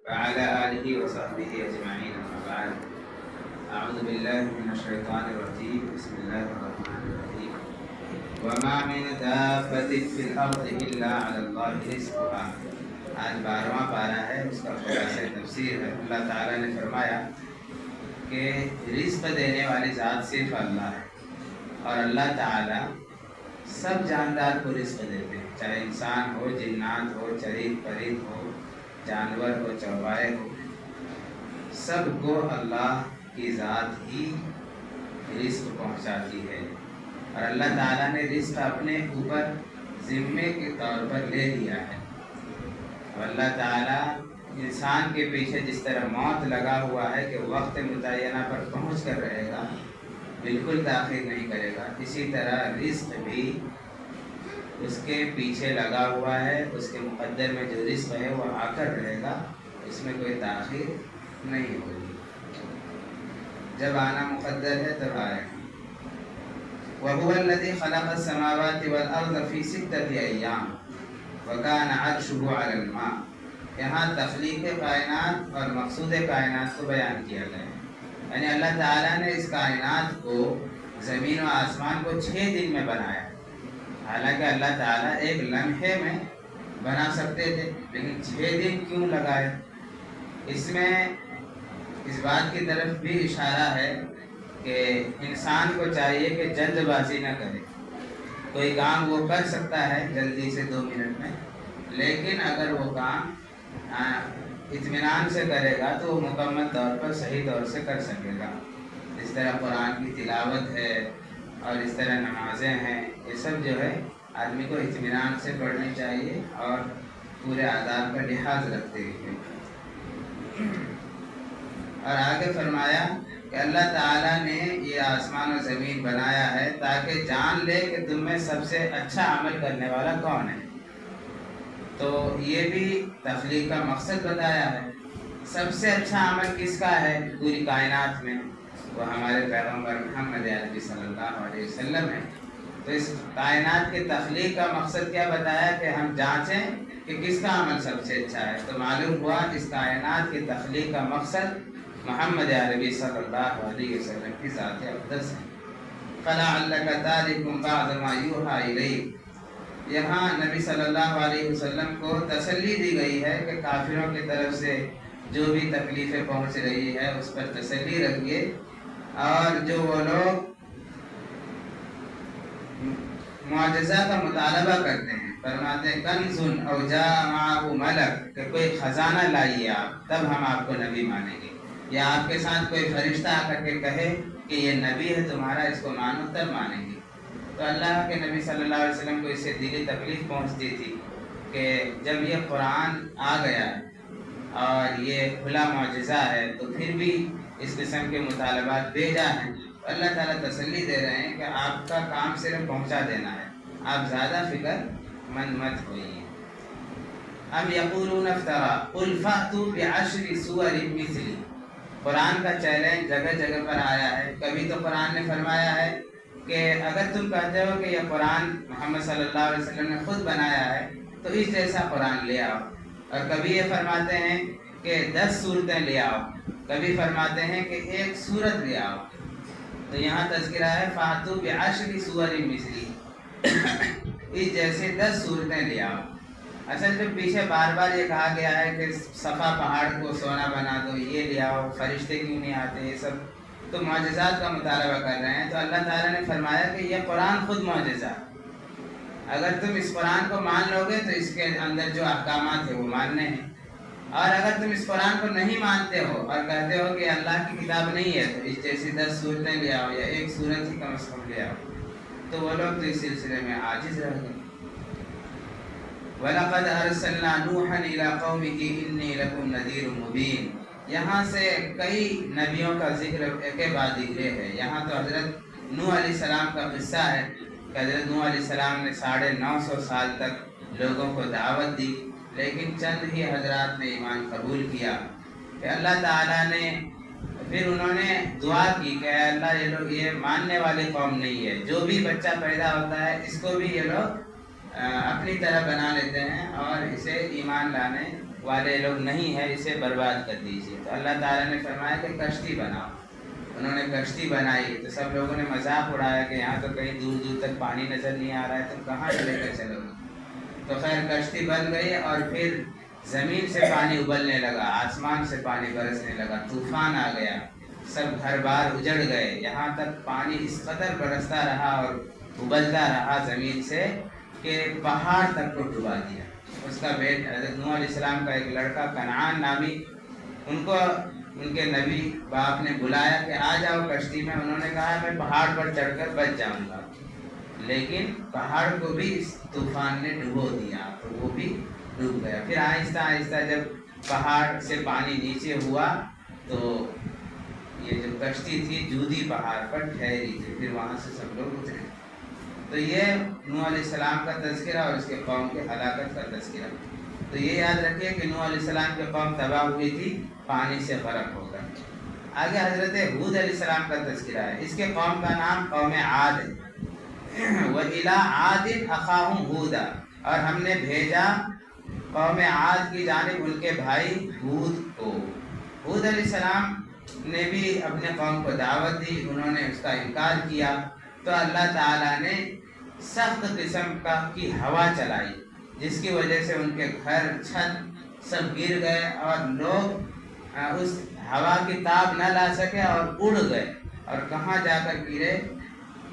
وعلى آله وصحبه أجمعين أما بعد أعوذ بالله من الشيطان الرجيم بسم الله الرحمن الرحيم وما من دابة في الأرض إلا على الله رزقها. آج 12واں پارہ ہے، اس کا خلاصہ تفسیر ہے۔ اللہ تعالیٰ نے فرمایا کہ رزق دینے والی ذات صرف اللہ ہے، اور اللہ تعالیٰ سب جاندار کو رزق دیتے ہیں، چاہے انسان ہو، جنات ہو، چرید پرند ہو، جانور ہو، چوپائے ہو، سب کو اللہ کی ذات ہی رزق پہنچاتی ہے۔ اور اللہ تعالیٰ نے رزق اپنے اوپر ذمے کے طور پر لے لیا ہے۔ اور اللہ تعالیٰ انسان کے پیچھے جس طرح موت لگا ہوا ہے کہ وقت متعینہ پر پہنچ کر رہے گا، بالکل تاخیر نہیں کرے گا، اسی طرح رزق بھی اس کے پیچھے لگا ہوا ہے، اس کے مقدر میں جو رزق ہے وہ آ کر رہے گا، اس میں کوئی تاخیر نہیں ہوگی، جب آنا مقدر ہے تب آئے گا۔ وَهُوَ الَّذِي خَلَقَ السَّمَاوَاتِ وَالْأَرْضَ فِي سِتَّةِ أَيَّامٍ وَكَانَ عَرْشُهُ عَلَى الْمَاءِ۔ یہاں تخلیق کائنات اور مقصود کائنات کو بیان کیا گیا ہے، یعنی اللہ تعالیٰ نے اس کائنات کو، زمین و آسمان کو 6 دن میں بنایا۔ حالانکہ اللہ تعالیٰ ایک لمحے میں بنا سکتے تھے، لیکن 6 دن کیوں لگائے؟ اس میں اس بات کی طرف بھی اشارہ ہے کہ انسان کو چاہیے کہ جلد بازی نہ کرے۔ کوئی کام وہ کر سکتا ہے جلدی سے 2 منٹ میں، لیکن اگر وہ کام اطمینان سے کرے گا تو وہ مکمل طور پر صحیح طور سے کر سکے گا۔ اس طرح قرآن کی تلاوت ہے اور اس طرح نمازیں ہیں، یہ سب جو ہے آدمی کو اطمینان سے پڑھنی چاہیے اور پورے آداب کا لحاظ رکھتے ہوئے۔ اور آگے فرمایا کہ اللہ تعالیٰ نے یہ آسمان و زمین بنایا ہے تاکہ جان لے کہ تم میں سب سے اچھا عمل کرنے والا کون ہے۔ تو یہ بھی تخلیق کا مقصد بتایا ہے۔ سب سے اچھا عمل کس کا ہے پوری کائنات میں؟ وہ ہمارے پیغمبر محمد عربی صلی اللہ علیہ وسلم ہے۔ تو اس کائنات کی تخلیق کا مقصد کیا بتایا کہ ہم جانچیں کہ کس کا عمل سب سے اچھا ہے۔ تو معلوم ہوا اس کائنات کی تخلیق کا مقصد محمد عربی صلی اللہ علیہ وسلم کی ذات اقدس ہے۔ فَلَعَلَّكَ تَارِكٌ بَعْضَ مَا يُوحَىٰ إِلَيْكَ۔ یہاں نبی صلی اللہ علیہ وسلم کو تسلی دی گئی ہے کہ کافروں کی طرف سے جو بھی تکلیفیں پہنچ رہی ہے اس پر تسلی رکھیے، اور جو وہ لوگ معجزہ کا مطالبہ کرتے ہیں، فرماتے ہیں کنز او جاء معہ ملک، کہ کوئی خزانہ لائیے آپ تب ہم آپ کو نبی مانیں گے، یا آپ کے ساتھ کوئی فرشتہ آ کر کے کہے کہ یہ نبی ہے تمہارا، اس کو مانو تب مانیں گے۔ تو اللہ کے نبی صلی اللہ علیہ وسلم کو اس سے دلی تکلیف پہنچتی تھی کہ جب یہ قرآن آ گیا اور یہ کھلا معجزہ ہے تو پھر بھی اس قسم کے مطالبات بیجا ہیں۔ اللہ تعالیٰ تسلی دے رہے ہیں کہ آپ کا کام صرف پہنچا دینا ہے، آپ زیادہ فکر مند مت ہوئیے۔ ام یقولون افترا قل فأتوا بعشر سور مثلی۔ قرآن کا چیلنج جگہ جگہ پر آیا ہے۔ کبھی تو قرآن نے فرمایا ہے کہ اگر تم کہتے ہو کہ یہ قرآن محمد صلی اللہ علیہ وسلم نے خود بنایا ہے تو اس جیسا قرآن لے آؤ، اور کبھی یہ فرماتے ہیں کہ 10 سورتیں لے آؤ، کبھی فرماتے ہیں کہ 1 سورت لے آؤ۔ تو یہاں تذکرہ ہے فَأْتُوا بِعَشْرِ سُوَرٍ مِثْلِهِ، اس جیسے 10 سورتیں لے آؤ۔ اصل میں پیچھے بار بار یہ کہا گیا ہے کہ صفا پہاڑ کو سونا بنا دو، یہ لے آؤ، فرشتے کیوں نہیں آتے، یہ سب تو معجزات کا مطالبہ کر رہے ہیں۔ تو اللہ تعالیٰ نے فرمایا کہ یہ قرآن خود معجزہ ہے، اگر تم اس قرآن کو مان لو گے تو اس کے اندر جو احکامات ہیں وہ ماننے ہیں، اور اگر تم اس قرآن کو نہیں مانتے ہو اور کہتے ہو کہ اللہ کی کتاب نہیں ہے تو اس جیسی 10 سورتیں لے آؤ یا 1 سورت ہی کم از کم لے آؤ، تو وہ لوگ تو اس سلسلے میں عاجز رہ گئے۔ وَلَقَدْ أَرْسَلْنَا نُوحًا إِلَىٰ قَوْمِهِ إِنِّي لَكُمْ نَذِيرٌ مُّبِينٌ۔ یہاں سے کئی نبیوں کا ذکر کے بعد ذکر ہے۔ یہاں تو حضرت نوح علیہ السلام کا قصہ ہے کہ حضرت نوح علیہ السلام نے 950 سال تک لوگوں کو دعوت دی، لیکن چند ہی حضرات نے ایمان قبول کیا کہ اللہ تعالیٰ نے پھر انہوں نے دعا کی کہ اے اللہ یہ لوگ یہ ماننے والے قوم نہیں ہے، جو بھی بچہ پیدا ہوتا ہے اس کو بھی یہ لوگ اپنی طرح بنا لیتے ہیں اور اسے ایمان لانے والے لوگ نہیں ہیں، اسے برباد کر دیجیے۔ تو اللہ تعالیٰ نے فرمایا کہ کشتی بناؤ۔ انہوں نے کشتی بنائی تو سب لوگوں نے مذاق اڑایا کہ یہاں تو کہیں دور دور تک پانی نظر نہیں آ رہا ہے، تم کہاں سے لے کر چلو گے؟ تو خیر کشتی بن گئی اور پھر زمین سے پانی ابلنے لگا، آسمان سے پانی برسنے لگا، طوفان آ گیا، سب گھر بار اجڑ گئے، یہاں تک پانی اس قدر برستا رہا اور ابلتا رہا زمین سے کہ پہاڑ تک کو ڈبا دیا۔ اس کا بیٹ حضرت نوح علیہ السلام کا ایک لڑکا کنعان نامی، ان کو ان کے نبی باپ نے بلایا کہ آ جاؤ کشتی میں، انہوں نے کہا میں پہاڑ پر چڑھ کر بچ جاؤں گا، لیکن پہاڑ کو بھی اس طوفان نے ڈبو دیا تو وہ بھی ڈوب گیا۔ پھر آہستہ آہستہ جب پہاڑ سے پانی نیچے ہوا تو یہ جو کشتی تھی جودی پہاڑ پر ٹھہری تھی، پھر وہاں سے سب لوگ اترے۔ تو یہ نوح علیہ السلام کا تذکرہ اور اس کے قوم کے ہلاکت کا تذکرہ۔ تو یہ یاد رکھیے کہ نوح علیہ السلام کی قوم تباہ ہوئی تھی پانی سے غرق ہو کر۔ آگے حضرت ہود علیہ السلام کا تذکرہ ہے، اس کے قوم کا نام قوم عاد ہے۔ وَإِلَىٰ عَادٍ أَخَاهُمْ هُودًا، اور ہم نے بھیجا قوم عاد کی جانب ان کے بھائی ہود کو۔ ہود علیہ السلام نے بھی اپنے قوم کو دعوت دی، انہوں نے اس کا انکار کیا تو اللہ تعالیٰ نے سخت قسم کی ہوا چلائی، جس کی وجہ سے ان کے گھر چھت سب گر گئے اور لوگ اس ہوا کی تاب نہ لا سکے اور اڑ گئے، اور کہاں جا کر گرے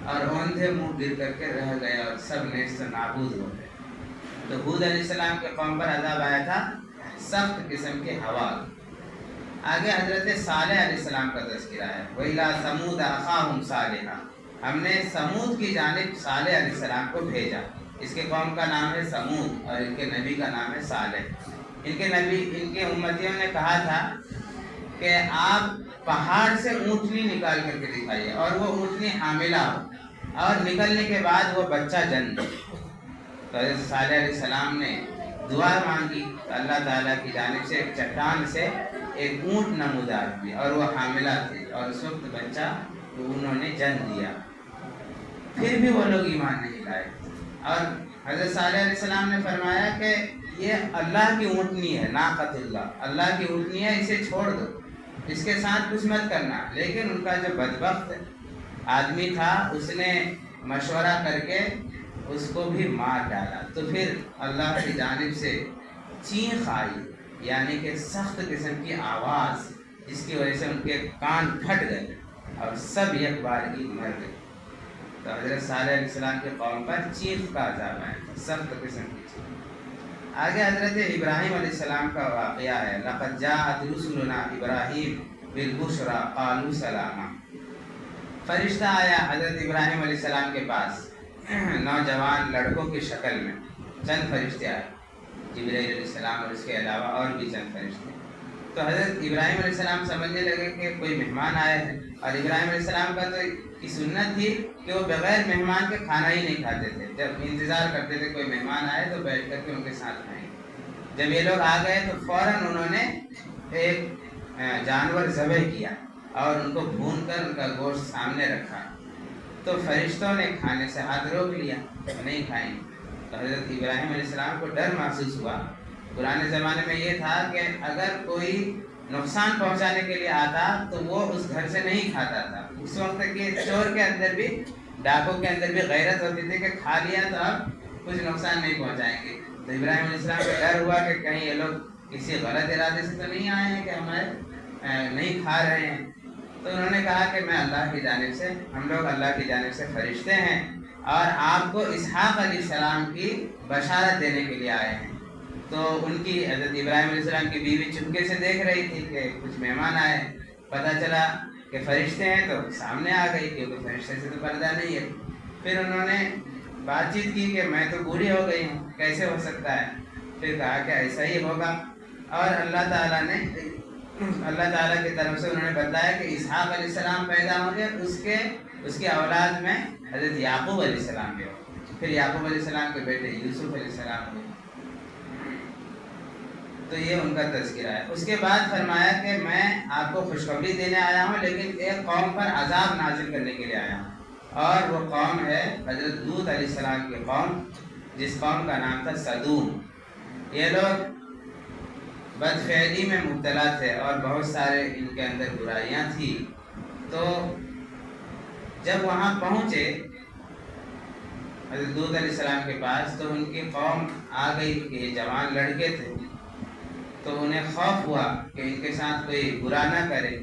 اور اوندھے منہ گر کر کے رہ گئے اور سب نیست و نابود ہو گئے۔ تو ہود علیہ السلام کے قوم پر عذاب آیا تھا سخت قسم کی ہوا۔ آگے حضرت صالح علیہ السلام کا تذکرہ ہے، وَإِلَىٰ ثَمُودَ أَخَاهُمْ صَالِحًا، ہم نے سمود کی جانب صالح علیہ السلام کو بھیجا۔ اس کے قوم کا نام ہے سمود اور ان کے نبی کا نام ہے صالح۔ ان کے امتیوں نے کہا تھا کہ آپ پہاڑ سے اونٹنی نکال کر کے دکھائیے اور وہ اونٹنی حاملہ ہو اور نکلنے کے بعد وہ بچہ جنم دے۔ تو حضرت صالح علیہ السلام نے دعا مانگی تو اللہ تعالیٰ کی جانب سے ایک چٹان سے ایک اونٹ نمودار ہوئی اور وہ حاملہ تھی، اور اس وقت بچہ انہوں نے جنم دیا۔ پھر بھی وہ لوگ ایمان نہیں لائے، اور حضرت صالح علیہ السلام نے فرمایا کہ یہ اللہ کی اونٹنی ہے، ناقۃ اللہ، اللہ کی اونٹنی ہے، اسے چھوڑ دو، اس کے ساتھ کچھ مت کرنا۔ لیکن ان کا جو بدبخت آدمی تھا اس نے مشورہ کر کے اس کو بھی مار ڈالا۔ تو پھر اللہ کی جانب سے چینخ آئی، یعنی کہ سخت قسم کی آواز، جس کی وجہ سے ان کے کان پھٹ گئے اور سب یک بارگی مر گئے۔ تو حضرت صالح علیہ السلام کے قوم پر چینخ کا عذاب آیا تھا، سخت قسم کی چینخ۔ آگے حضرت ابراہیم علیہ السلام کا واقعہ ہے، لَقَدْ جَاءَتْ رُسُلُنَا إِبْرَاهِيمَ بِالْبُشْرَىٰ قَالُوا سَلَامًا، فرشتہ آیا حضرت ابراہیم علیہ السلام کے پاس نوجوان لڑکوں کی شکل میں، چند فرشتے آئے، جبرائیل علیہ السلام اور اس کے علاوہ اور بھی چند فرشتے۔ تو حضرت ابراہیم علیہ السلام سمجھنے لگے کہ کوئی مہمان آئے ہیں، اور ابراہیم علیہ السلام کا تو کی سنت تھی کہ وہ بغیر مہمان کے کھانا ہی نہیں کھاتے تھے، جب انتظار کرتے تھے کوئی مہمان آئے تو بیٹھ کر کے ان کے ساتھ کھائیں۔ جب یہ لوگ آ گئے تو فوراً انہوں نے ایک جانور ذبح کیا اور ان کو بھون کر ان کا گوشت سامنے رکھا، تو فرشتوں نے کھانے سے ہاتھ روک لیا، نہیں کھائیں۔ تو حضرت ابراہیم علیہ السلام کو ڈر محسوس ہوا۔ پرانے زمانے میں یہ تھا کہ اگر کوئی نقصان پہنچانے کے لیے آتا تو وہ اس گھر سے نہیں کھاتا تھا۔ اس وقت کے چور کے اندر بھی، ڈاکوں کے اندر بھی غیرت ہوتی تھی کہ کھا لیا تو اب کچھ نقصان نہیں پہنچائیں گے۔ تو ابراہیم علیہ السلام کو ڈر ہوا کہ کہیں یہ لوگ کسی غلط ارادے سے تو نہیں آئے ہیں کہ ہمارے نہیں کھا رہے ہیں۔ تو انہوں نے کہا کہ میں اللہ کی جانب سے، ہم لوگ اللہ کی جانب سے فرشتے ہیں اور آپ کو اسحاق علیہ السلام کی بشارت دینے کے لیے آئے ہیں۔ تو ان کی حضرت ابراہیم علیہ السلام کی بیوی چپکے سے دیکھ رہی تھی کہ کچھ مہمان آئے، پتہ چلا کہ فرشتے ہیں تو سامنے آ گئی، کیونکہ فرشتے سے تو پردہ نہیں ہے۔ پھر انہوں نے بات چیت کی کہ میں تو بوڑھی ہو گئی ہوں، کیسے ہو سکتا ہے؟ پھر کہا کہ ایسا ہی ہوگا، اور اللہ تعالیٰ کی طرف سے انہوں نے بتایا کہ اسحاق علیہ السلام پیدا ہوں گے، اس کے اولاد میں حضرت یعقوب علیہ السلام کے ہوں، پھر یعقوب علیہ السلام کے بیٹے یوسف علیہ السلام ہوئے۔ تو یہ ان کا تذکرہ ہے۔ اس کے بعد فرمایا کہ میں آپ کو خوشخبری دینے آیا ہوں، لیکن ایک قوم پر عذاب نازل کرنے کے لیے آیا ہوں، اور وہ قوم ہے حضرت لوط علیہ السلام کی قوم، جس قوم کا نام تھا سدوم۔ یہ لوگ بد فعلی میں مبتلا تھے اور بہت سارے ان کے اندر برائیاں تھیں. تو جب وہاں پہنچے حضرت لوط علیہ السلام کے پاس تو ان کی قوم آ گئی کہ یہ جوان لڑکے تھے، تو انہیں خوف ہوا کہ ان کے ساتھ کوئی برا نہ کرے.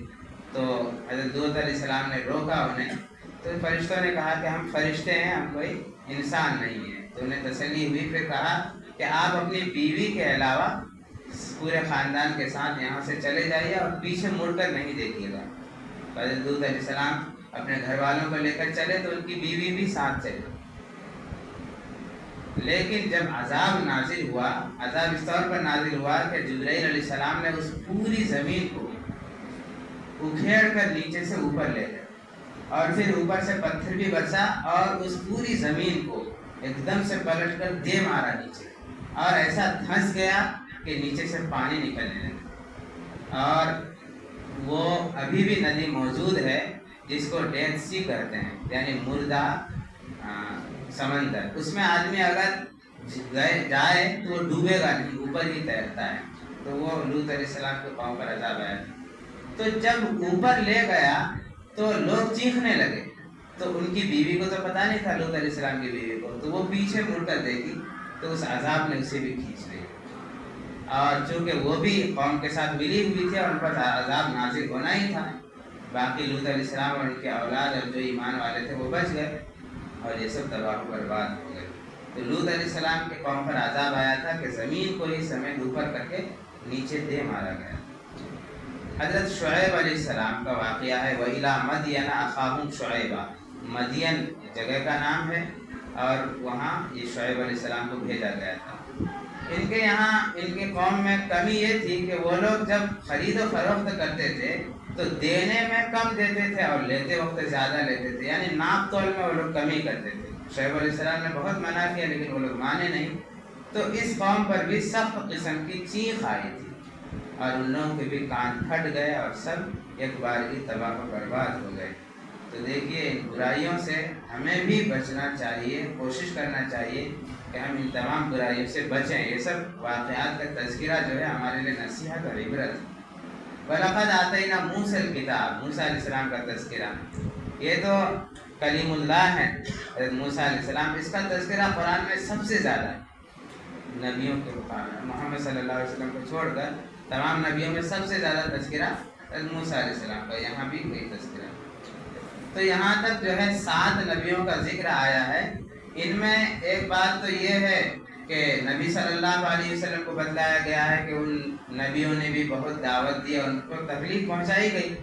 تو حضرت لوط علیہ السلام نے روکا انہیں. تو فرشتوں نے کہا کہ ہم فرشتے ہیں، ہم کوئی انسان نہیں ہیں. تو انہیں تسلی ہوئی. پھر کہا کہ آپ اپنی بیوی کے علاوہ پورے خاندان کے ساتھ یہاں سے چلے جائیے اور پیچھے مڑ کر نہیں دیکھیے گا. حضرت لوط علیہ السلام اپنے گھر والوں کو لے کر چلے تو ان کی بیوی بھی ساتھ چلی. لیکن جب عذاب نازل ہوا، عذاب اس طور پر نازل ہوا کہ جبرائیل علیہ السلام نے اس پوری زمین کو اکھیڑ کر نیچے سے اوپر لے گئے اور پھر اوپر سے پتھر بھی برسا اور اس پوری زمین کو ایک دم سے پلٹ کر دے مارا نیچے، اور ایسا دھنس گیا کہ نیچے سے پانی نکلنے لگا. اور وہ ابھی بھی ندی موجود ہے جس کو ڈیڈ سی کہتے ہیں، یعنی مردہ سمندر. اس میں آدمی اگر جائے تو وہ ڈوبے گا نہیں، اوپر ہی تیرتا ہے. تو وہ لوط علیہ السلام کے پاؤں پر عذاب آیا. تو جب اوپر لے گیا تو لوگ چیخنے لگے. تو ان کی بیوی کو تو پتہ نہیں تھا، لوط علیہ السلام کی بیوی کو، تو وہ پیچھے مڑ کر دیکھی تو اس عذاب نے اسے بھی کھینچ لیا. اور چونکہ وہ بھی قوم کے ساتھ ملی ہوئی تھی اور ان پر عذاب نازل ہونا ہی تھا، باقی لوط علیہ السلام اور ان کے اولاد اور جو ایمان والے تھے وہ بچ گئے اور یہ سب تباہ و برباد ہو گئے. تو لوط علیہ السلام کے قوم پر عذاب آیا تھا کہ زمین کو ہی سمیت اوپر کر کے نیچے دے مارا گیا. حضرت شعیب علیہ السلام کا واقعہ ہے. وَإِلَىٰ مَدْيَنَ أَخَاهُمْ شُعَيْبًا. مدین جگہ کا نام ہے اور وہاں یہ شعیب علیہ السلام کو بھیجا گیا تھا. ان کے یہاں ان کے قوم میں کمی یہ تھی کہ وہ لوگ جب خرید و فروخت کرتے تھے تو دینے میں کم دیتے تھے اور لیتے وقت زیادہ لیتے تھے، یعنی ناپ تول میں وہ لوگ کمی کرتے تھے. شعیب علیہ السلام نے بہت منع کیا لیکن وہ لوگ مانے نہیں. تو اس قوم پر بھی سخت قسم کی چیخ آئی تھی اور ان لوگوں کے بھی کان پھٹ گئے اور سب ایک بار ہی تباہ و برباد ہو گئے. تو دیکھیے ان برائیوں سے ہمیں بھی بچنا چاہیے، کوشش کرنا چاہیے کہ ہم ان تمام برائیوں سے بچیں. یہ سب واقعات کا تذکرہ جو ہے ہمارے لیے نصیحت اور عبرت. وَلَقَدْ آتَيْنَا مُوسَى الْكِتَابَ. موسیٰ علیہ السلام کا تذکرہ، یہ تو کلیم اللہ ہے حضرت موسیٰ علیہ السلام. اس کا تذکرہ قرآن میں سب سے زیادہ ہے نبیوں کے مقابلے. محمد صلی اللہ علیہ وسلم کو چھوڑ کر تمام نبیوں میں سب سے زیادہ تذکرہ حضرت موسیٰ علیہ السلام کا. یہاں بھی کوئی تذکرہ. تو یہاں تک جو ہے 7 نبیوں کا ذکر آیا ہے. ان میں ایک بات تو یہ ہے کہ نبی صلی اللہ علیہ وسلم کو بتلایا گیا ہے کہ ان نبیوں نے بھی بہت دعوت دی اور ان کو تکلیف پہنچائی گئی،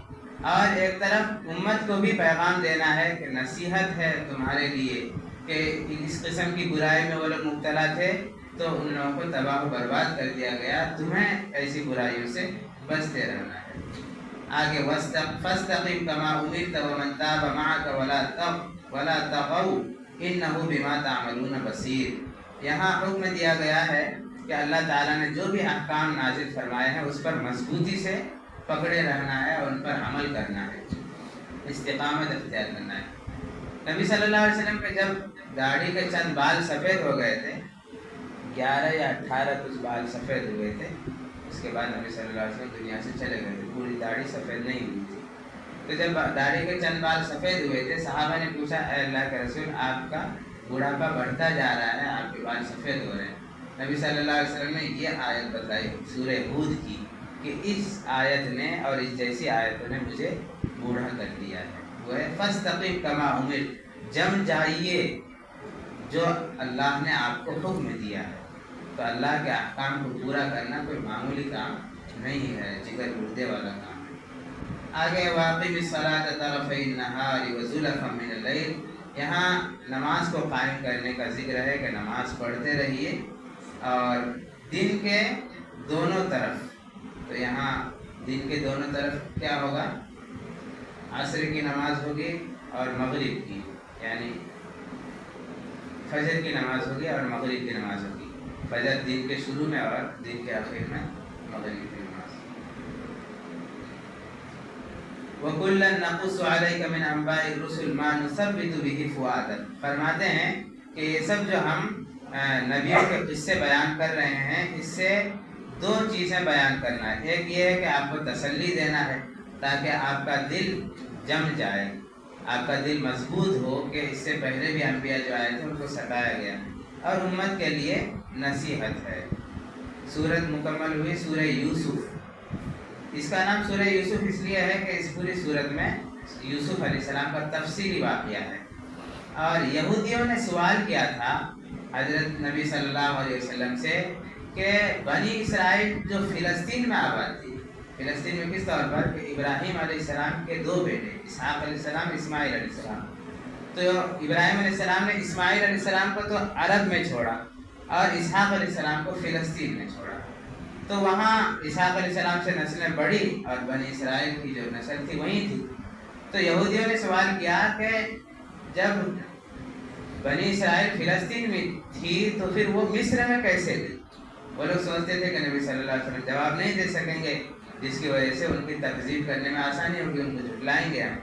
اور ایک طرف امت کو بھی پیغام دینا ہے کہ نصیحت ہے تمہارے لیے کہ اس قسم کی برائی میں وہ لوگ مبتلا تھے تو ان لوگوں کو تباہ و برباد کر دیا گیا، تمہیں ایسی برائیوں سے بچتے رہنا ہے. آگے فَاسْتَقِمْ كَمَا أُمِرْتَ وَمَنْ تَابَ مَعَكَ وَلَا تَغَوْا إِنَّهُ بِمَا تَعْمَلُونَ بَصِيرٌ. یہاں حکم دیا گیا ہے کہ اللہ تعالیٰ نے جو بھی احکام نازل فرمائے ہیں اس پر مضبوطی سے پکڑے رہنا ہے اور ان پر عمل کرنا ہے، استقامت اختیار کرنا ہے. نبی صلی اللہ علیہ وسلم کے جب داڑھی کے چند بال سفید ہو گئے تھے، 11 یا 18 کچھ بال سفید ہوئے تھے، اس کے بعد نبی صلی اللہ علیہ وسلم دنیا سے چلے گئے تھے. پوری داڑھی سفید نہیں ہوئی تھی. تو جب داڑھی کے چند بال سفید ہوئے تھے، صحابہ نے پوچھا اے اللہ کے رسول، آپ کا بڑھاپا بڑھتا جا رہا ہے، آپ کے بال سفید ہو رہے ہیں. نبی صلی اللہ علیہ وسلم نے یہ آیت بتائی سورہ ہود کی کہ اس آیت نے اور اس جیسی آیتوں نے مجھے بوڑھا کر دیا ہے. وہ ہے فَاسْتَقِمْ كَمَا أُمِرْتَ. جم جائیے جو اللہ نے آپ کو حکم دیا ہے. تو اللہ کے احکام کو پورا کرنا کوئی معمولی کام نہیں ہے، جگر گردے والا کام ہے. آگے وَأَقِمِ الصَّلَاةَ طَرَفَيِ النَّهَارِ وَزُلَفًا مِنَ اللَّيْلِ. یہاں نماز کو قائم کرنے کا ذکر ہے کہ نماز پڑھتے رہیے اور دن کے دونوں طرف. تو یہاں دن کے دونوں طرف کیا ہوگا؟ عصر کی نماز ہوگی اور مغرب کی، یعنی فجر کی نماز ہوگی اور مغرب کی نماز ہوگی. فجر دن کے شروع میں اور دن کے آخر میں مغرب کی نماز. وَكُلًّا نَقُصُّ عَلَيْكَ مِنْ أَنْبَاءِ الرُّسُلِ مَا نُثَبِّتُ بِهِ فُؤَادَكَ. فرماتے ہیں کہ یہ سب جو ہم نبیوں کے قصے بیان کر رہے ہیں، اس سے دو چیزیں بیان کرنا ہے. ایک یہ ہے کہ آپ کو تسلی دینا ہے تاکہ آپ کا دل جم جائے، آپ کا دل مضبوط ہو کہ اس سے پہلے بھی انبیاء جو آئے تھے ان کو ستایا گیا، اور امت کے لیے نصیحت ہے. سورت مکمل ہوئی سورہ یوسف. اس کا نام سورہ یوسف اس لیے ہے کہ اس پوری سورت میں یوسف علیہ السلام کا تفصیلی واقعہ ہے. اور یہودیوں نے سوال کیا تھا حضرت نبی صلی اللہ علیہ وسلم سے کہ بنی اسرائیل جو فلسطین میں آباد تھی، فلسطین میں کس طور پر کہ ابراہیم علیہ السلام کے دو بیٹے اسحاق علیہ السلام، اسماعیل علیہ السلام. تو ابراہیم علیہ السلام نے اسماعیل علیہ السلام کو تو عرب میں چھوڑا اور اسحاق علیہ السلام کو فلسطین میں چھوڑا. تو وہاں اسحاق علیہ السلام سے نسلیں بڑھی اور بنی اسرائیل کی جو نسل تھی وہیں تھی. تو یہودیوں نے سوال کیا کہ جب بنی اسرائیل فلسطین میں تھی تو پھر وہ مصر میں کیسے گئی؟ وہ لوگ سوچتے تھے کہ نبی صلی اللہ علیہ وسلم جواب نہیں دے سکیں گے، جس کی وجہ سے ان کی تکذیب کرنے میں آسانی ہوگی، ان کو جھٹلائیں گے ہم.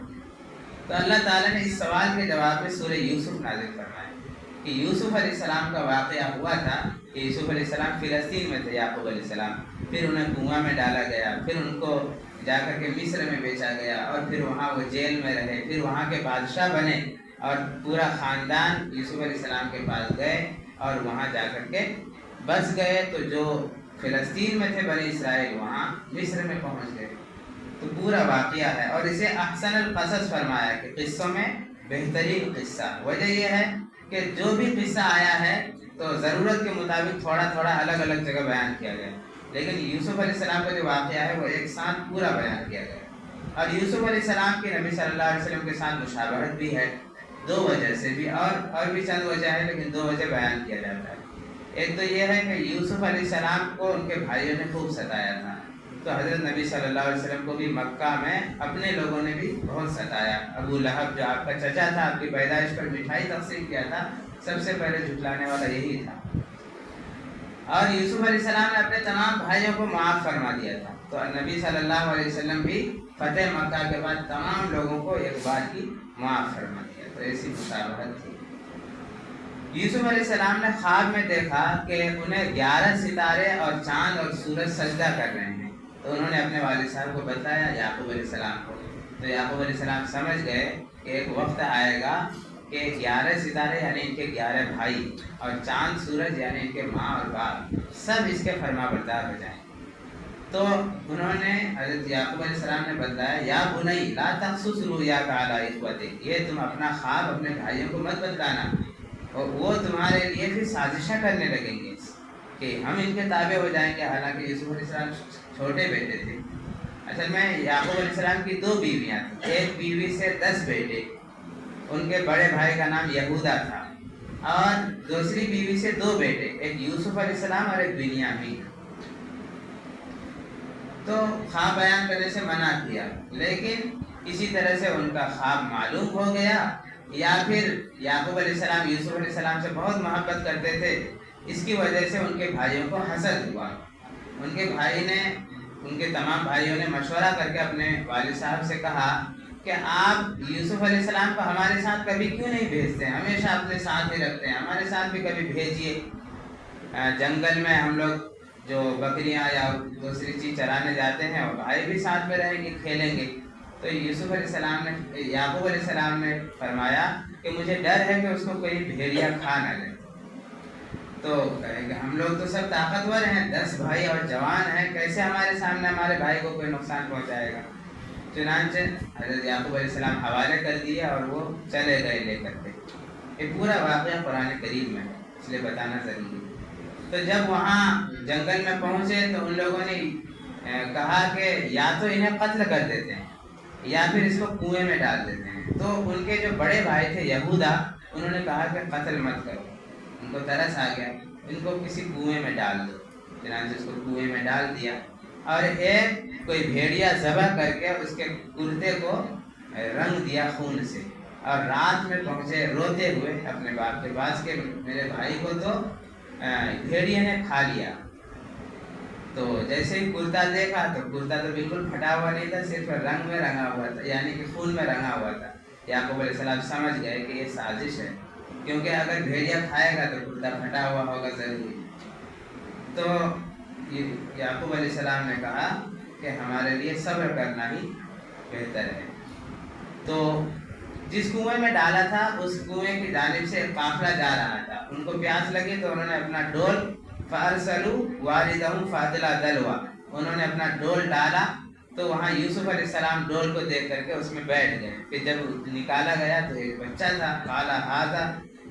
تو اللہ تعالیٰ نے اس سوال کے جواب میں سورہ یوسف نازل فرمایا کہ یوسف علیہ السلام کا واقعہ ہوا تھا کہ یوسف علیہ السلام فلسطین میں تھے، یعقوب علیہ السلام، پھر انہیں کنواں میں ڈالا گیا، پھر ان کو جا کر کے مصر میں بیچا گیا، اور پھر وہاں وہ جیل میں رہے، پھر وہاں کے بادشاہ بنے، اور پورا خاندان یوسف علیہ السلام کے پاس گئے اور وہاں جا کر کے بس گئے. تو جو فلسطین میں تھے بنی اسرائیل وہاں مصر میں پہنچ گئے. تو پورا واقعہ ہے، اور اسے احسن القصص فرمایا کہ قصوں میں بہترین قصہ. وجہ یہ ہے کہ جو بھی قصہ آیا ہے تو ضرورت کے مطابق تھوڑا تھوڑا الگ الگ جگہ بیان کیا گیا، لیکن یوسف علیہ السلام کا جو واقعہ ہے وہ ایک ساتھ پورا بیان کیا گیا. اور یوسف علیہ السلام کی نبی صلی اللہ علیہ وسلم کے ساتھ مشابہت بھی ہے دو وجہ سے بھی، اور بھی چند وجہ ہے لیکن دو وجہ بیان کیا جاتا ہے. ایک تو یہ ہے کہ یوسف علیہ السلام کو ان کے بھائیوں نے خوب ستایا تھا، تو حضرت نبی صلی اللہ علیہ وسلم کو بھی مکہ میں اپنے لوگوں نے بھی بہت ستایا. ابو لہب جو آپ کا چچا تھا، آپ کی پیدائش پر مٹھائی تقسیم کیا تھا، سب سے پہلے جھٹلانے والا یہی تھا. اور یوسف علیہ السلام نے اپنے تمام بھائیوں کو معاف فرما دیا تھا. تو نبی صلی اللہ علیہ وسلم بھی فتح مکہ کے بعد تمام لوگوں کو ایک بار کی معاف فرما دیا. تو ایسی مشابہت تھی. یوسف علیہ السلام نے خواب میں دیکھا کہ انہیں 11 ستارے اور چاند اور سورج سجدہ کر رہے ہیں. تو انہوں نے اپنے والد صاحب کو بتایا، یعقوب علیہ السلام کو. تو یعقوب علیہ السلام سمجھ گئے کہ ایک وقت آئے گا کہ 11 ستارے یعنی ان کے 11 بھائی، اور چاند سورج یعنی ان کے ماں اور باپ، سب اس کے فرما بردار ہو جائیں. تو انہوں نے حضرت یعقوب علیہ السلام نے بتایا، یا بنی لا تقصص رؤیاک علی اخوتک، یہ تم اپنا خواب اپنے بھائیوں کو مت بتلانا، اور وہ تمہارے لیے پھر سازشیں کرنے لگیں گے کہ ہم ان کے تابع ہو جائیں گے. حالانکہ یوسف علیہ السلام چھوٹے بیٹے تھے. اصل میں یعقوب علیہ السلام کی 2 بیویاں تھیں، ایک بیوی سے 10 بیٹے. ان کے بڑے بھائی کا نام یہودا تھا، اور دوسری بیوی سے 2 بیٹے، ایک یوسف علیہ السلام اور ایک بنیامین. تو خواب بیان کرنے سے منع کیا، لیکن اسی طرح سے ان کا خواب معلوم ہو گیا، یا پھر یعقوب علیہ السلام یوسف علیہ السلام سے بہت محبت کرتے تھے، اس کی وجہ سے ان کے بھائیوں کو حسد ہوا. ان کے بھائی نے، ان کے تمام بھائیوں نے مشورہ کر کے اپنے والد صاحب سے کہا کہ آپ یوسف علیہ السلام کو ہمارے ساتھ کبھی کیوں نہیں بھیجتے، ہمیشہ اپنے ساتھ ہی رکھتے ہیں، ہمارے ساتھ بھی کبھی بھیجیے. جنگل میں ہم لوگ جو بکریاں یا دوسری چیز چرانے جاتے ہیں، وہ بھائی بھی ساتھ میں رہیں گے، کھیلیں گے. تو یوسف علیہ السلام نے، یعقوب علیہ السلام نے فرمایا کہ مجھے ڈر ہے کہ اس کو کوئی بھیڑیا کھا نہ لے. تو کہیں گے ہم لوگ تو سب طاقتور ہیں، 10 بھائی اور جوان ہیں، کیسے ہمارے سامنے ہمارے بھائی کو کوئی نقصان پہنچائے گا. چنانچہ حضرت یعقوب علیہ السلام حوالے کر دیا اور وہ چلے گئے لے کر کے. یہ پورا واقعہ قرآن کریم میں ہے، اس لیے بتانا ضروری ہے. تو جب وہاں جنگل میں پہنچے تو ان لوگوں نے کہا کہ یا تو انہیں قتل کر دیتے ہیں یا پھر اس کو کنویں میں ڈال دیتے ہیں. تو ان کے جو بڑے بھائی تھے یہودا، انہوں نے کہا کہ قتل مت کرو. ان کو ترس آ گیا، ان کو کسی کنویں میں ڈال دو. چنانچہ اس کو کنویں میں ڈال دیا، اور ایک کوئی بھیڑیا ذبح کر کے اس کے کرتے کو رنگ دیا خون سے، اور رات میں پہنچے روتے ہوئے اپنے باپ کے پاس کہ میرے بھائی کو تو بھیڑیے نے کھا لیا. تو جیسے ہی کرتا دیکھا تو کرتا تو بالکل پھٹا ہوا نہیں تھا، صرف رنگ میں رنگا ہوا تھا، یعنی کہ خون میں رنگا ہوا تھا. یعقوب علیہ السلام سمجھ گئے کہ یہ سازش ہے، کیونکہ اگر بھیڑیا کھائے گا تو کرتا پھٹا ہوا ہوگا ضروری. تو یعقوب علیہ السلام نے کہا کہ ہمارے لیے صبر کرنا ہی بہتر ہے۔ تو جس کنویں میں ڈالا تھا اس کنویں کی جانب سے ایک قافلہ جا رہا تھا، ان کو پیاس لگی تو انہوں نے اپنا ڈول فَأَرْسَلُوا وَارِدَهُمْ فَأَدْلَىٰ دَلْوَىٰ، انہوں نے اپنا ڈول ڈالا تو وہاں یوسف علیہ السلام ڈول کو دیکھ کر کے اس میں بیٹھ گئے۔ پھر جب نکالا گیا تو ایک بچہ تھا،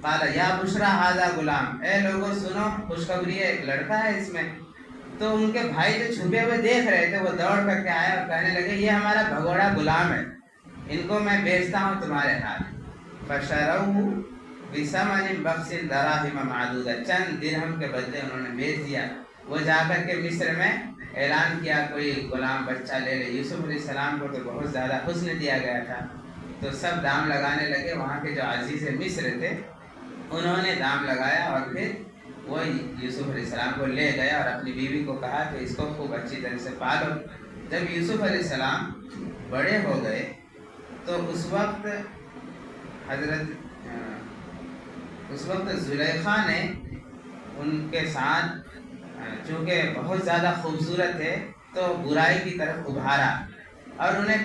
قال یا بشرا ھذا غلام، اے لوگوں سنو خوشخبری ہے، ایک لڑکا ہے اس میں۔ تو ان کے بھائی جو چھپے ہوئے دیکھ رہے تھے وہ دوڑ کر کے آئے اور کہنے لگے یہ ہمارا بھگوڑا غلام ہے، ان کو میں بیچتا ہوں تمہارے ہاتھ۔ فشروه بثمن بخس دراهم معدودہ، چند درہم کے بدلے انہوں نے بیچ دیا۔ وہ جا کر کے مصر میں اعلان کیا کوئی غلام بچہ لے لے۔ یوسف علیہ السلام کو تو بہت زیادہ حسن دیا گیا تھا تو سب دام لگانے لگے۔ وہاں کے جو عزیز مصر تھے انہوں نے دام لگایا اور پھر وہ یوسف علیہ السلام کو لے گیا اور اپنی بیوی کو کہا کہ اس کو خوب اچھی طرح سے پالو۔ جب یوسف علیہ السلام بڑے ہو گئے تو اس وقت زلیخا نے ان کے ساتھ چونکہ بہت زیادہ خوبصورت ہے تو برائی کی طرف ابھارا اور انہیں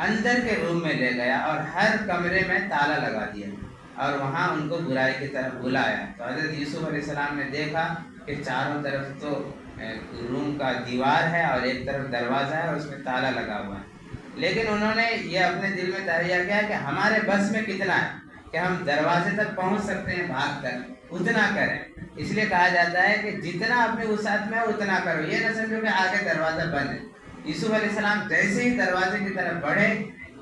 اندر کے روم میں لے گیا اور ہر کمرے میں تالا لگا دیا اور وہاں ان کو برائی کی طرف بلایا۔ تو حضرت یوسف علیہ السلام نے دیکھا کہ چاروں طرف تو روم کا دیوار ہے اور ایک طرف دروازہ ہے اور اس میں تالا لگا ہوا ہے، لیکن انہوں نے یہ اپنے دل میں تہیہ کیا کہ ہمارے بس میں کتنا ہے کہ ہم دروازے تک پہنچ سکتے ہیں بھاگ کر، اتنا کریں۔ اس لیے کہا جاتا ہے کہ جتنا اپنی وسعت میں اتنا کرو، یہ نہ سمجھو کہ آگے دروازہ بند ہے۔ یوسف علیہ السلام جیسے ہی دروازے کی طرف بڑھے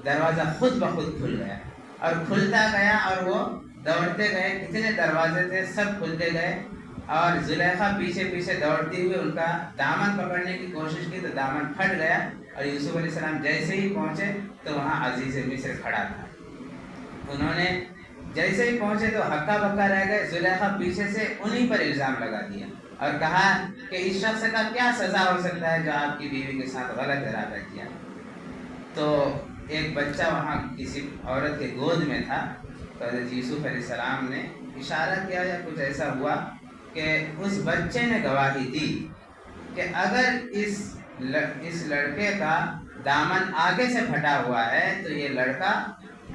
دروازہ خود بخود کھل گیا اور کھلتا گیا اور وہ دوڑتے گئے، کتنے دروازے تھے سب کھلتے گئے اور زلیخا پیچھے پیچھے دوڑتی ہوئی ان کا دامن پکڑنے کی کوشش کی تو دامن پھٹ گیا اور یوسف علیہ السلام جیسے ہی پہنچے تو وہاں عزیز مصر کھڑا تھا۔ انہوں نے جیسے ہی پہنچے تو ہکا بکا رہ گئے، زلیخا پیچھے سے انہی پر الزام لگا دیا اور کہا کہ اس شخص کا کیا سزا ہو سکتا ہے جو آپ کی بیوی کے ساتھ غلط ارادہ کیا۔ تو ایک بچہ وہاں کسی عورت کے گود میں تھا تو حضرت یوسف علیہ السلام نے اشارہ کیا یا کچھ ایسا ہوا کہ اس بچے نے گواہی دی کہ اگر اس لڑکے کا دامن آگے سے پھٹا ہوا ہے تو یہ لڑکا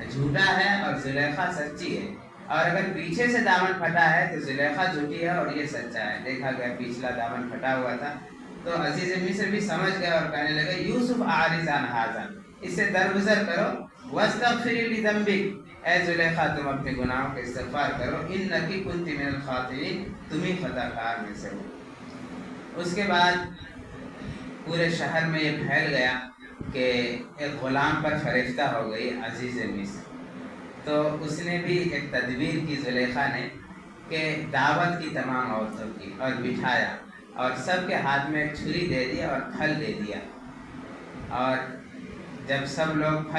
جھوٹا ہے اور زلیخا سچی ہے، اور اگر پیچھے سے دامن پھٹا ہے تو زلیخا جھوٹی ہے اور یہ سچا ہے۔ دیکھا گیا پچھلا دامن پھٹا ہوا تھا تو عزیز مصر بھی سمجھ گئے اور کہنے لگے یوسف اعرض عن ھذا، اس سے درگزر کرو، واستغفری لذنبک، اے زلیخا تم اپنے گناہوں کا استغفار کرو، انکی کنت من الخاطئین، تم ہی خطا کار میں سے ہو۔ اس کے بعد پورے شہر میں یہ پھیل گیا کہ ایک غلام پر فریفتہ ہو گئی عزیز مصر، تو اس نے بھی ایک تدبیر کی زلیخا نے کہ دعوت کی تمام عورتوں کی اور بٹھایا اور سب کے ہاتھ میں ایک چھری دے دیا اور پھل دے دیا، اور جب سب لوگ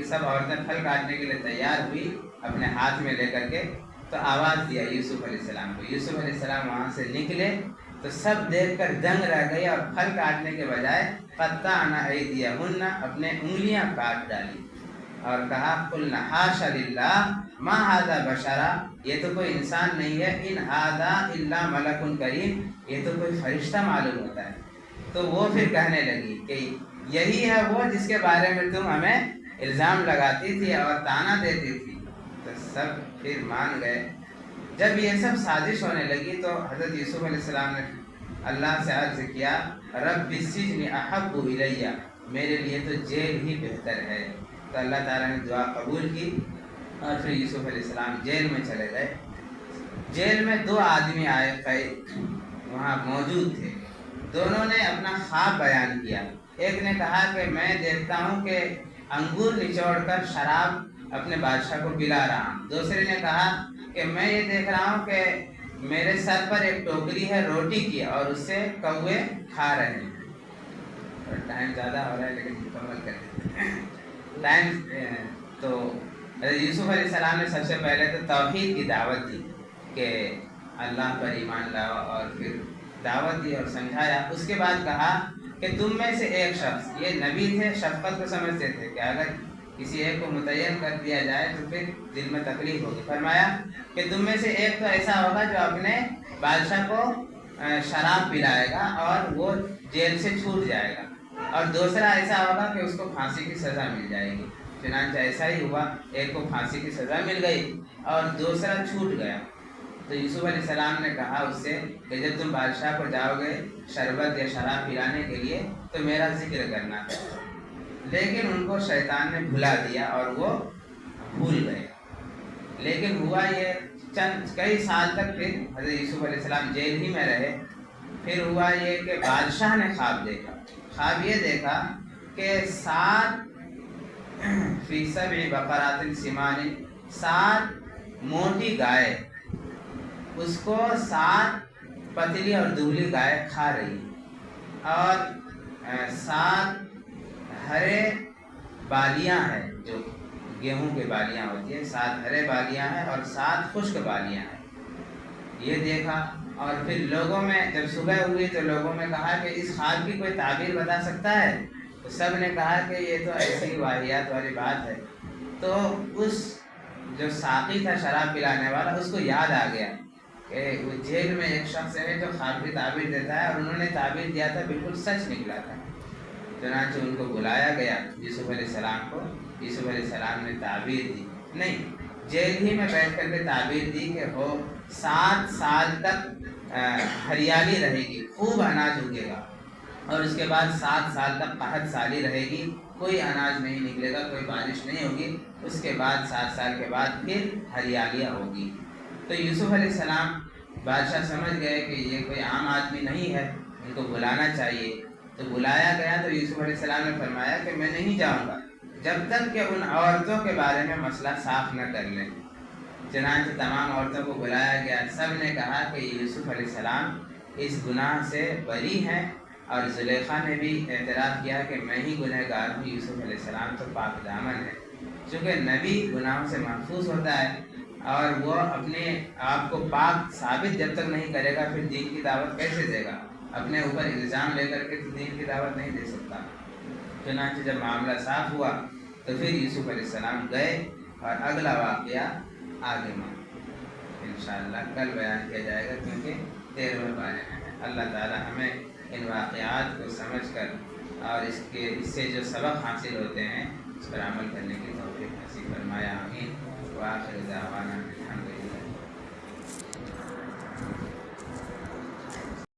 سب عورتیں پھل کاٹنے کے لیے تیار ہوئی اپنے ہاتھ میں لے کر کے تو آواز دیا یوسف علیہ السلام کو۔ یوسف علیہ السلام وہاں سے نکلے تو سب دیکھ کر دنگ رہ گئی اور پھل کاٹنے کے بجائے قطعن ایدیہن، اپنے انگلیاں کاٹ ڈالی اور کہا قلنا حاشا للہ ما ھذا بشرا، یہ تو کوئی انسان نہیں ہے، ان ھذا الا ملک کریم، یہ تو کوئی فرشتہ معلوم ہوتا ہے۔ تو وہ پھر کہنے لگی کہ یہی ہے وہ جس کے بارے میں تم ہمیں الزام لگاتی تھی اور طعنہ دیتی تھی۔ تو سب پھر مان گئے۔ جب یہ سب سازش ہونے لگی تو حضرت یوسف علیہ السلام نے اللہ سے عرض کیا رب السجن احب الیہ، میرے لیے تو جیل ہی بہتر ہے۔ تو اللہ تعالیٰ نے دعا قبول کی اور پھر یوسف علیہ السلام جیل میں چلے گئے۔ جیل میں 2 آدمی آئے قید وہاں موجود تھے، دونوں نے اپنا خواب بیان کیا۔ ایک نے کہا کہ میں دیکھتا ہوں کہ انگور نچوڑ کر شراب اپنے بادشاہ کو پلا رہا ہوں۔ دوسرے نے کہا کہ میں یہ دیکھ رہا ہوں کہ میرے سر پر ایک ٹوکری ہے روٹی کی اور اس سے کوے کھا رہے ہیں۔ ٹائم زیادہ ہو رہا ہے لیکن مکمل کر دیتے ہیں ٹائم۔ تو یوسف علیہ السلام نے سب سے پہلے تو توحید کی دعوت دی کہ اللہ پر ایمان لاؤ، اور پھر دعوت دی اور سمجھایا۔ اس کے بعد کہا کہ تم میں سے ایک شخص، یہ نبی تھے شفقت کو سمجھتے تھے کہ اگر کسی ایک کو متعین کر دیا جائے تو پھر دل میں تکلیف ہوگی۔ فرمایا کہ تم میں سے ایک تو ایسا ہوگا جو اپنے بادشاہ کو شراب پلائے گا اور وہ جیل سے چھوٹ جائے گا، اور دوسرا ایسا ہوگا کہ اس کو پھانسی کی سزا مل جائے گی۔ چنانچہ ایسا ہی ہوا، ایک کو پھانسی کی سزا مل گئی اور دوسرا چھوٹ گیا۔ تو یوسف علیہ السلام نے کہا اس سے کہ جب تم بادشاہ کو جاؤ گے شربت یا شراب پلانے کے لیے تو میرا ذکر کرنا، لیکن ان کو شیطان نے بھلا دیا اور وہ بھول گئے۔ لیکن ہوا یہ کئی سال تک پھر حضرت یوسف علیہ السلام جیل ہی میں رہے۔ پھر ہوا یہ کہ بادشاہ نے خواب دیکھا، خواب یہ دیکھا کہ 7 بقرات سمان، 7 موٹی گائے اس کو 7 پتلی اور دبلی گائے کھا رہی، اور 7 ہرے بالیاں ہیں، جو گیہوں کے بالیاں ہوتی ہیں، 7 ہرے بالیاں ہیں اور 7 خشک بالیاں ہیں۔ یہ دیکھا، اور پھر لوگوں میں جب صبح ہوئی تو لوگوں میں کہا کہ اس خواب کی کوئی تعبیر بتا سکتا ہے؟ تو سب نے کہا کہ یہ تو ایسی واحیات والی بات ہے۔ تو اس جو ساقی تھا شراب پلانے والا، اس کو یاد آ گیا کہ وہ جیل میں ایک شخص ہے جو خواب کی تعبیر دیتا ہے، اور انہوں نے تعبیر دیا تھا، بالکل سچ نکلا تھا۔ چنانچہ ان کو بلایا گیا، یوسف علیہ السلام کو۔ یوسف علیہ السلام نے تعبیر دی، نہیں جیل ہی میں بیٹھ کر کے تعبیر دی کہ وہ 7 سال تک ہریالی رہے گی، خوب اناج اگے گا، اور اس کے بعد 7 سال تک قحط سالی رہے گی، کوئی اناج نہیں نکلے گا، کوئی بارش نہیں ہوگی۔ اس کے بعد 7 سال کے بعد پھر ہریالیاں ہوگی۔ تو یوسف علیہ السلام بادشاہ سمجھ گئے کہ یہ کوئی عام آدمی نہیں ہے، ان کو بلانا چاہیے۔ تو بلایا گیا تو یوسف علیہ السلام نے فرمایا کہ میں نہیں جاؤں گا جب تک کہ ان عورتوں کے بارے میں مسئلہ صاف نہ کر لیں۔ چنانچہ تمام عورتوں کو بلایا گیا، سب نے کہا کہ یوسف علیہ السلام اس گناہ سے بری ہیں، اور زلیخا نے بھی اعتراف کیا کہ میں ہی گنہ گار ہوں، یوسف علیہ السلام تو پاک دامن ہے۔ چونکہ نبی گناہوں سے محفوظ ہوتا ہے، اور وہ اپنے آپ کو پاک ثابت جب تک نہیں کرے گا پھر دین کی دعوت کیسے دے گا؟ اپنے اوپر الزام لے کر کے دین کی دعوت نہیں دے سکتا۔ چنانچہ جب معاملہ صاف ہوا تو پھر یوسف علیہ السلام گئے، اور اگلا واقعہ آگے انشاءاللہ کل بیان کیا جائے گا، کیونکہ 13ویں پارے میں ہے۔ اللہ تعالی ہمیں ان واقعات کو سمجھ کر اور اس سے جو سبق حاصل ہوتے ہیں اس پر عمل کرنے کی توفیق نصیب فرمایا، آمین۔ وآخر دعوانا الحمدللہ۔